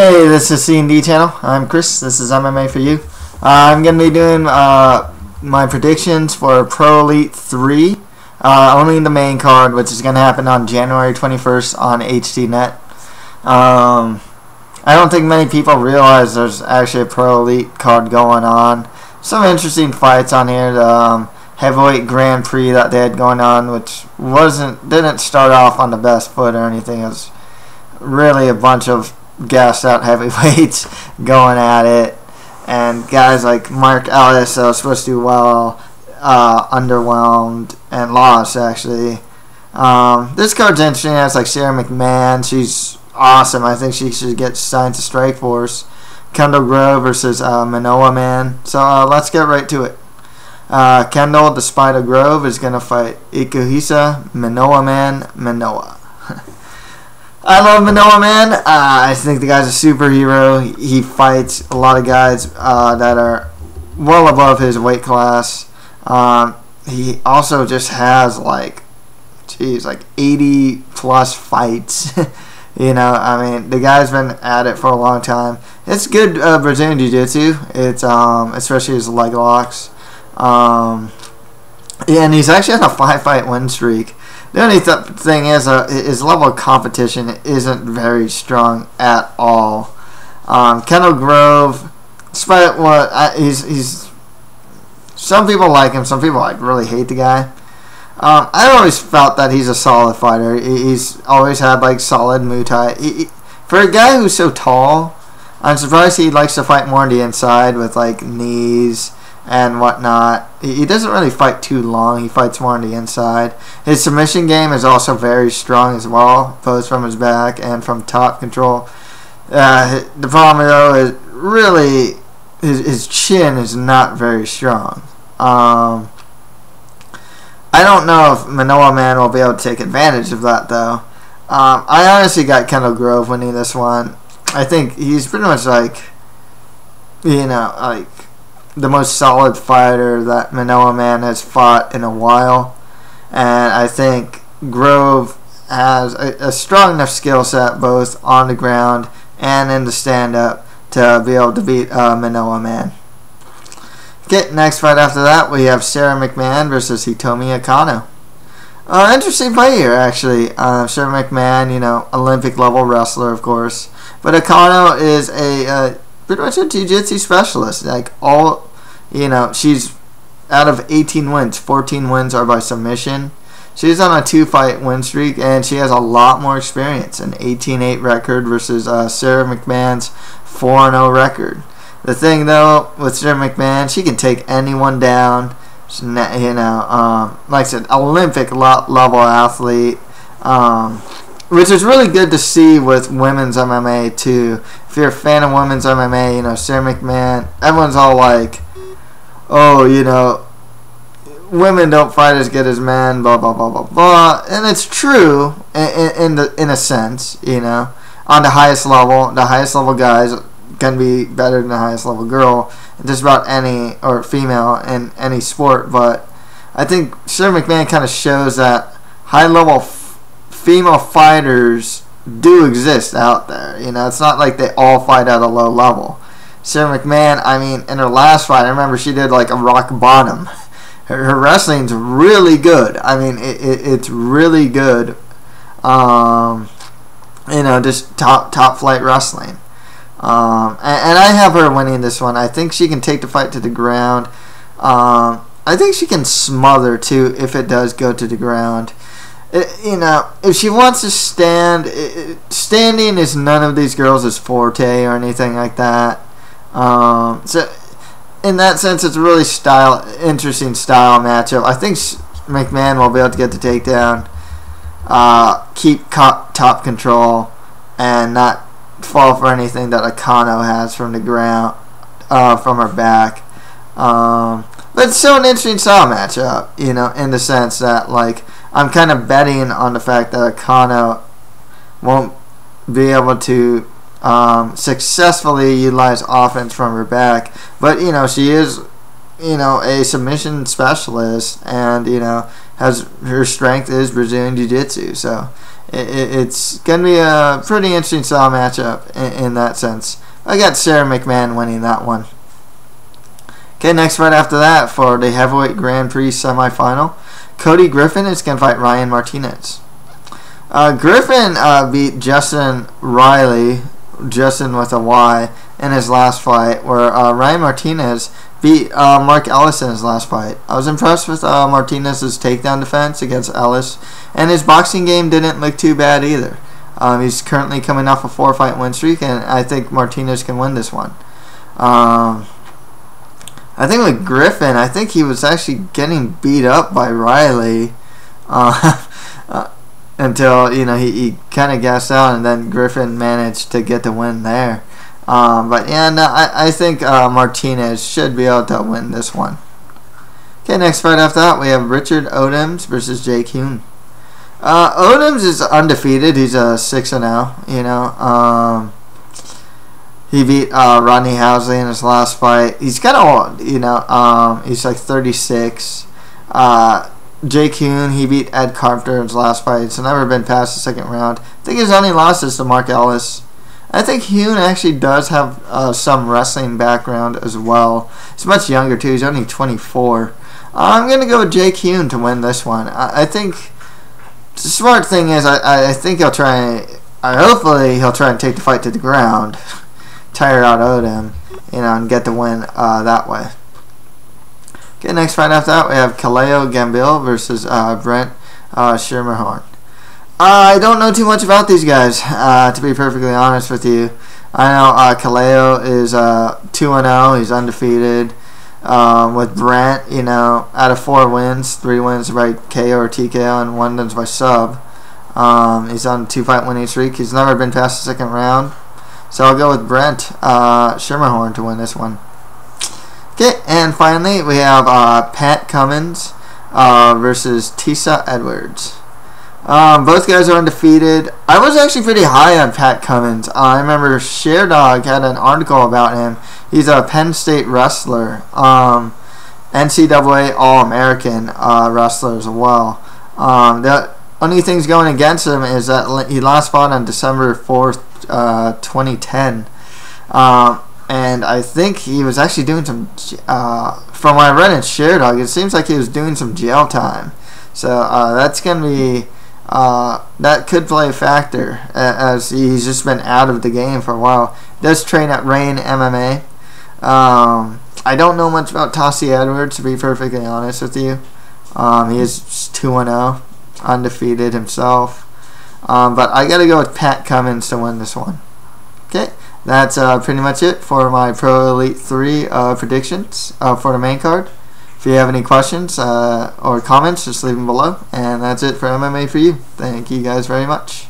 Hey, this is C&D channel. I'm Chris. This is MMA for you. I'm going to be doing my predictions for ProElite 3, only in the main card, which is going to happen on January 21st on HDNet. I don't think many people realize there's actually a ProElite card going on. Some interesting fights on here. The heavyweight Grand Prix that they had going on, which didn't start off on the best foot or anything. It was really a bunch of gassed out heavyweights going at it, and guys like Mark Ellis supposed to do well, underwhelmed and lost actually. This card's interesting. It's like Sara McMann. She's awesome. I think she should get signed to Strikeforce. Kendall versus Minowa man. So let's get right to it. Kendall, the Spider Grove, is gonna fight Ikuhisa, Minowa man, Minowa. I love Minowa man. I think the guy's a superhero. He fights a lot of guys that are well above his weight class. He also just has like 80 plus fights. You know, I mean, the guy's been at it for a long time. It's good Brazilian Jiu-Jitsu. It's especially his leg locks. Yeah, and he's actually on a 5-fight win streak. The only thing is his level of competition isn't very strong at all. Kendall Grove, despite what he's some people like him, some people really hate the guy. I always felt that he's a solid fighter. He's always had like solid Muay Thai. For a guy who's so tall, I'm surprised he likes to fight more on the inside with like knees and whatnot. He doesn't really fight too long. He fights more on the inside. His submission game is also very strong as well, both from his back and from top control. The problem though is really his chin is not very strong. I don't know if Minowa man will be able to take advantage of that though. I honestly got Kendall Grove winning this one. I think he's pretty much like, you know, like the most solid fighter that Minowa man has fought in a while, and I think Grove has a strong enough skill set both on the ground and in the stand-up to be able to beat Minowa man. Okay, next fight after that we have Sara McMann versus Hitomi Akano. Interesting fight here actually. Sara McMann, you know, Olympic level wrestler of course, but Akano is a pretty much a jiu-jitsu specialist. Like all, you know, she's out of 18 wins, 14 wins are by submission. She's on a 2-fight win streak, and she has a lot more experience. An 18-8 record versus Sara McMann's 4-0 record. The thing though with Sara McMann, she can take anyone down. You know, like I said, Olympic level athlete. Which is really good to see with women's MMA too. If you're a fan of women's MMA, you know, Sara McMann, everyone's all like, oh, you know, women don't fight as good as men, blah blah blah blah blah, and it's true in a sense, you know. On the highest level guys can be better than the highest level girl in just about any, or female in any sport, but I think Sara McMann kind of shows that high level female fighters do exist out there. You know, it's not like they all fight at a low level. Sara McMann, I mean, in her last fight, I remember she did like a rock bottom. Her wrestling's really good. I mean, it's really good. You know, just top flight wrestling. And I have her winning this one. I think she can take the fight to the ground. I think she can smother too if it does go to the ground. You know, if she wants to stand, standing is none of these girls' forte or anything like that. So in that sense, it's a really interesting style matchup. I think McMann will be able to get the takedown, keep top control, and not fall for anything that Akano has from the ground, from her back. But it's still an interesting style matchup, you know, in the sense that, like, I'm kind of betting on the fact that Akano won't be able to successfully utilize offense from her back. But, you know, she is, you know, a submission specialist, and, you know, her strength is Brazilian Jiu-Jitsu. So it's going to be a pretty interesting style matchup in that sense. I got Sara McMann winning that one. Okay, next fight after that for the heavyweight Grand Prix semifinal, Cody Griffin is going to fight Ryan Martinez. Griffin beat Justin Riley, Justin with a Y, in his last fight, where Ryan Martinez beat Mark Ellis in his last fight. I was impressed with Martinez's takedown defense against Ellis, and his boxing game didn't look too bad either. He's currently coming off a 4-fight win streak, and I think Martinez can win this one. I think with Griffin, I think he was actually getting beat up by Riley until he kind of gassed out, and then Griffin managed to get the win there. But yeah, no, I think Martinez should be able to win this one. Okay, next fight after that, we have Richard Odoms versus Jake Heun. Odoms is undefeated. He's a 6-0. He beat Rodney Housley in his last fight. He's kind of old. He's like 36. Jake Heun, he beat Ed Carpenter in his last fight. It's never been past the second round. I think his only loss is to Mark Ellis. I think Heun actually does have some wrestling background as well. He's much younger too. He's only 24. I'm going to go with Jake Heun to win this one. I think the smart thing is I think he'll try. Hopefully he'll try and take the fight to the ground, tire out Odom, and get the win that way. Okay, next fight after that we have Kaleo Gambill versus Brent Schermerhorn. I don't know too much about these guys, to be perfectly honest with you. I know Kaleo is 2-0. He's undefeated. With Brent, out of 4 wins, 3 wins by KO or TKO, and 1 wins by sub. He's on a 2-fight winning streak. He's never been past the second round. So I'll go with Brent Schermerhorn to win this one. Okay, and finally we have Pat Cummins versus Tisa Edwards. Both guys are undefeated. I was actually pretty high on Pat Cummins. I remember Sherdog had an article about him. He's a Penn State wrestler, NCAA All-American wrestler as well. The only things going against him is that he last fought on December 4th, 2010. And I think he was actually doing some, from what I read in Sherdog, it seems like he was doing some jail time. So that's going to be, that could play a factor, as he's just been out of the game for a while. He does train at Rain MMA. I don't know much about Tasi Edwards, to be perfectly honest with you. He is 2-0, undefeated himself. But I got to go with Pat Cummins to win this one. Okay, that's pretty much it for my Pro Elite 3 predictions for the main card. If you have any questions or comments, just leave them below. And that's it for MMA for you. Thank you guys very much.